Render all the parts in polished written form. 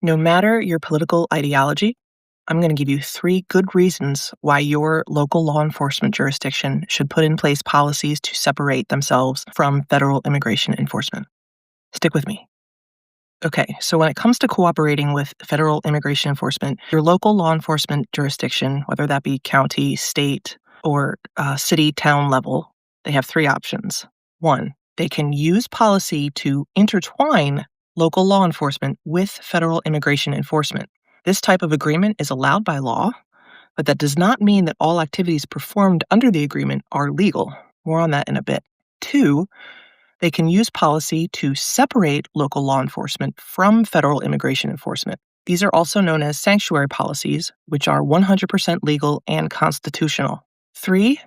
No matter your political ideology, I'm going to give you 3 good reasons why your local law enforcement jurisdiction should put in place policies to separate themselves from federal immigration enforcement. Stick with me. Okay, so when it comes to cooperating with federal immigration enforcement, your local law enforcement jurisdiction, whether that be county, state, or city, town level, they have 3 options. One, they can use policy to intertwine local law enforcement with federal immigration enforcement. This type of agreement is allowed by law, but that does not mean that all activities performed under the agreement are legal. More on that in a bit. Two, they can use policy to separate local law enforcement from federal immigration enforcement. These are also known as sanctuary policies, which are 100% legal and constitutional. Three,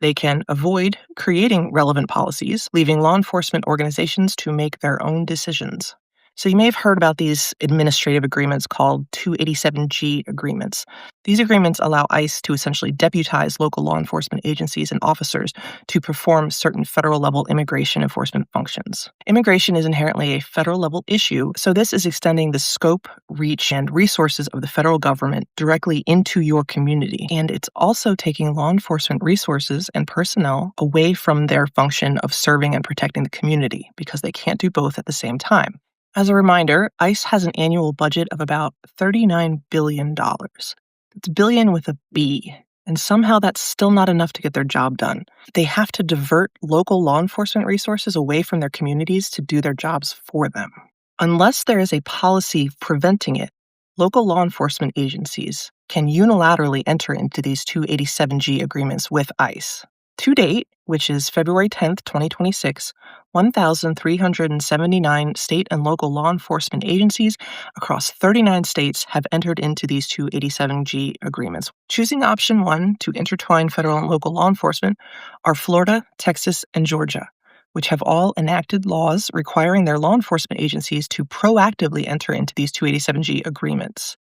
they can avoid creating relevant policies, leaving law enforcement organizations to make their own decisions. So you may have heard about these administrative agreements called 287G agreements. These agreements allow ICE to essentially deputize local law enforcement agencies and officers to perform certain federal-level immigration enforcement functions. Immigration is inherently a federal-level issue, so this is extending the scope, reach, and resources of the federal government directly into your community. And it's also taking law enforcement resources and personnel away from their function of serving and protecting the community, because they can't do both at the same time. As a reminder, ICE has an annual budget of about $39 billion. It's billion with a B, and somehow that's still not enough to get their job done. They have to divert local law enforcement resources away from their communities to do their jobs for them. Unless there is a policy preventing it, local law enforcement agencies can unilaterally enter into these 287G agreements with ICE. To date, which is February 10th, 2026, 1,379 state and local law enforcement agencies across 39 states have entered into these 287G agreements. Choosing option 1 to intertwine federal and local law enforcement are Florida, Texas, and Georgia, which have all enacted laws requiring their law enforcement agencies to proactively enter into these 287G agreements.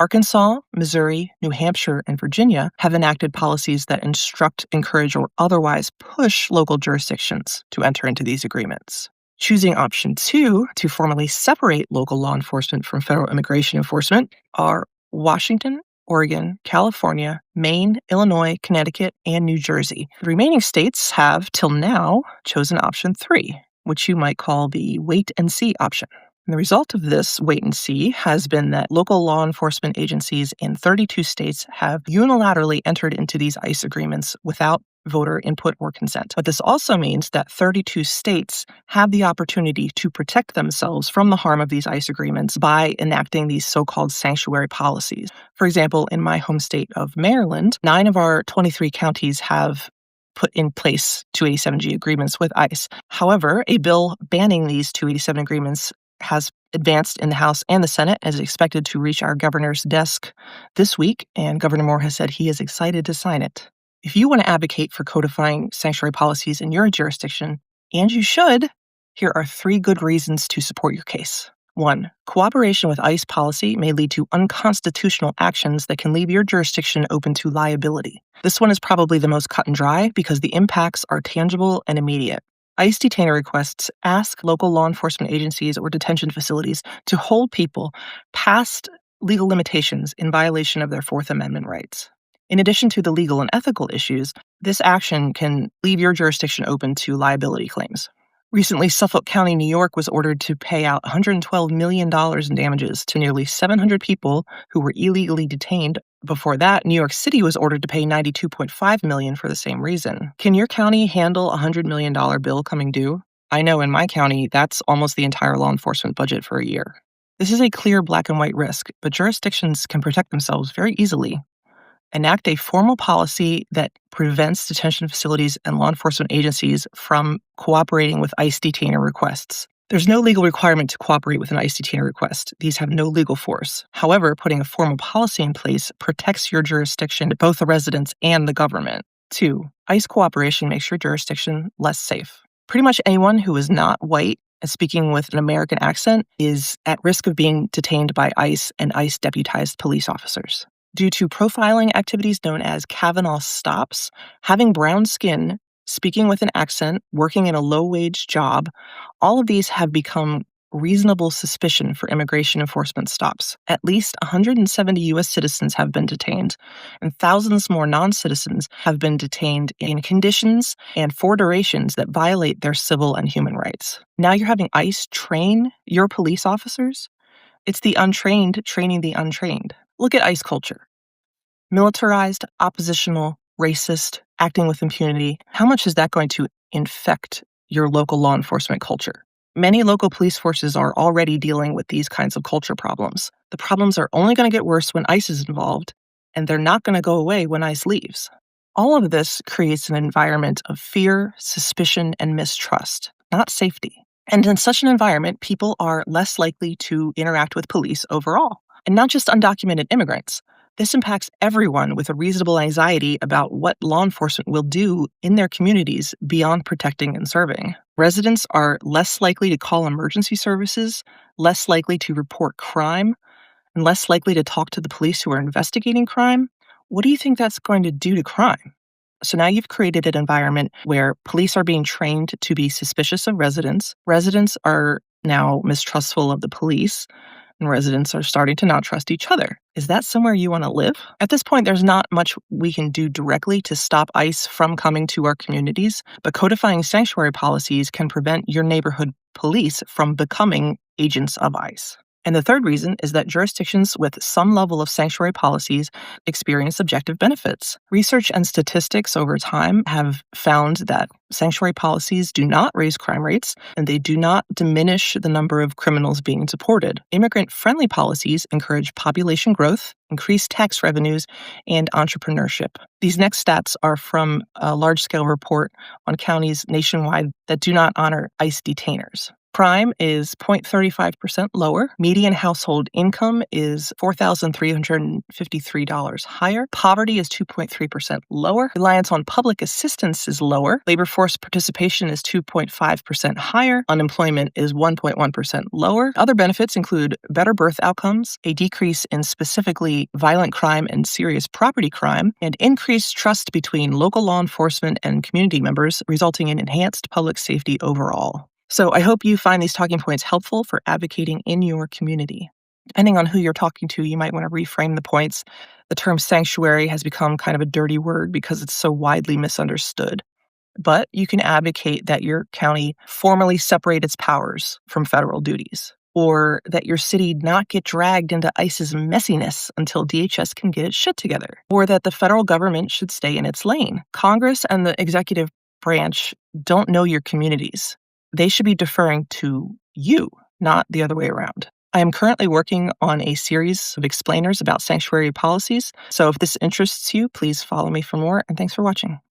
Arkansas, Missouri, New Hampshire, and Virginia have enacted policies that instruct, encourage, or otherwise push local jurisdictions to enter into these agreements. Choosing option 2 to formally separate local law enforcement from federal immigration enforcement are Washington, Oregon, California, Maine, Illinois, Connecticut, and New Jersey. The remaining states have, till now, chosen option 3, which you might call the wait-and-see option. And the result of this wait and see has been that local law enforcement agencies in 32 states have unilaterally entered into these ICE agreements without voter input or consent. But this also means that 32 states have the opportunity to protect themselves from the harm of these ICE agreements by enacting these so-called sanctuary policies. For example, in my home state of Maryland, 9 of our 23 counties have put in place 287G agreements with ICE. However, a bill banning these 287 agreements has advanced in the House and the Senate and is expected to reach our governor's desk this week, and Governor Moore has said he is excited to sign it. If you want to advocate for codifying sanctuary policies in your jurisdiction, and you should, here are 3 good reasons to support your case. 1. Cooperation with ICE policy may lead to unconstitutional actions that can leave your jurisdiction open to liability. This one is probably the most cut and dry because the impacts are tangible and immediate. ICE detainer requests ask local law enforcement agencies or detention facilities to hold people past legal limitations in violation of their Fourth Amendment rights. In addition to the legal and ethical issues, this action can leave your jurisdiction open to liability claims. Recently, Suffolk County, New York was ordered to pay out $112 million in damages to nearly 700 people who were illegally detained. Before that, New York City was ordered to pay $92.5 million for the same reason. Can your county handle a $100 million bill coming due? I know in my county, that's almost the entire law enforcement budget for a year. This is a clear black and white risk, but jurisdictions can protect themselves very easily. Enact a formal policy that prevents detention facilities and law enforcement agencies from cooperating with ICE detainer requests. There's no legal requirement to cooperate with an ICE detainer request. These have no legal force. However, putting a formal policy in place protects your jurisdiction, both the residents and the government. 2. ICE cooperation makes your jurisdiction less safe. Pretty much anyone who is not white and speaking with an American accent is at risk of being detained by ICE and ICE deputized police officers. Due to profiling activities known as Kavanaugh stops, having brown skin, speaking with an accent, working in a low-wage job, all of these have become reasonable suspicion for immigration enforcement stops. At least 170 U.S. citizens have been detained, and thousands more non-citizens have been detained in conditions and for durations that violate their civil and human rights. Now you're having ICE train your police officers? It's the untrained training the untrained. Look at ICE culture. Militarized, oppositional, racist, acting with impunity. How much is that going to infect your local law enforcement culture? Many local police forces are already dealing with these kinds of culture problems. The problems are only going to get worse when ICE is involved, and they're not going to go away when ICE leaves. All of this creates an environment of fear, suspicion, and mistrust, not safety. And in such an environment, people are less likely to interact with police overall, and not just undocumented immigrants. This impacts everyone with a reasonable anxiety about what law enforcement will do in their communities beyond protecting and serving. Residents are less likely to call emergency services, less likely to report crime, and less likely to talk to the police who are investigating crime. What do you think that's going to do to crime? So now you've created an environment where police are being trained to be suspicious of residents. Residents are now mistrustful of the police, and residents are starting to not trust each other. Is that somewhere you want to live? At this point, there's not much we can do directly to stop ICE from coming to our communities, but codifying sanctuary policies can prevent your neighborhood police from becoming agents of ICE. And the third reason is that jurisdictions with some level of sanctuary policies experience objective benefits. Research and statistics over time have found that sanctuary policies do not raise crime rates, and they do not diminish the number of criminals being deported. Immigrant-friendly policies encourage population growth, increased tax revenues, and entrepreneurship. These next stats are from a large-scale report on counties nationwide that do not honor ICE detainers. Crime is 0.35% lower. Median household income is $4,353 higher. Poverty is 2.3% lower. Reliance on public assistance is lower. Labor force participation is 2.5% higher. Unemployment is 1.1% lower. Other benefits include better birth outcomes, a decrease in specifically violent crime and serious property crime, and increased trust between local law enforcement and community members, resulting in enhanced public safety overall. So I hope you find these talking points helpful for advocating in your community. Depending on who you're talking to, you might want to reframe the points. The term sanctuary has become kind of a dirty word because it's so widely misunderstood. But you can advocate that your county formally separate its powers from federal duties, or that your city not get dragged into ICE's messiness until DHS can get its shit together, or that the federal government should stay in its lane. Congress and the executive branch don't know your communities. They should be deferring to you, not the other way around. I am currently working on a series of explainers about sanctuary policies, so if this interests you, please follow me for more, and thanks for watching.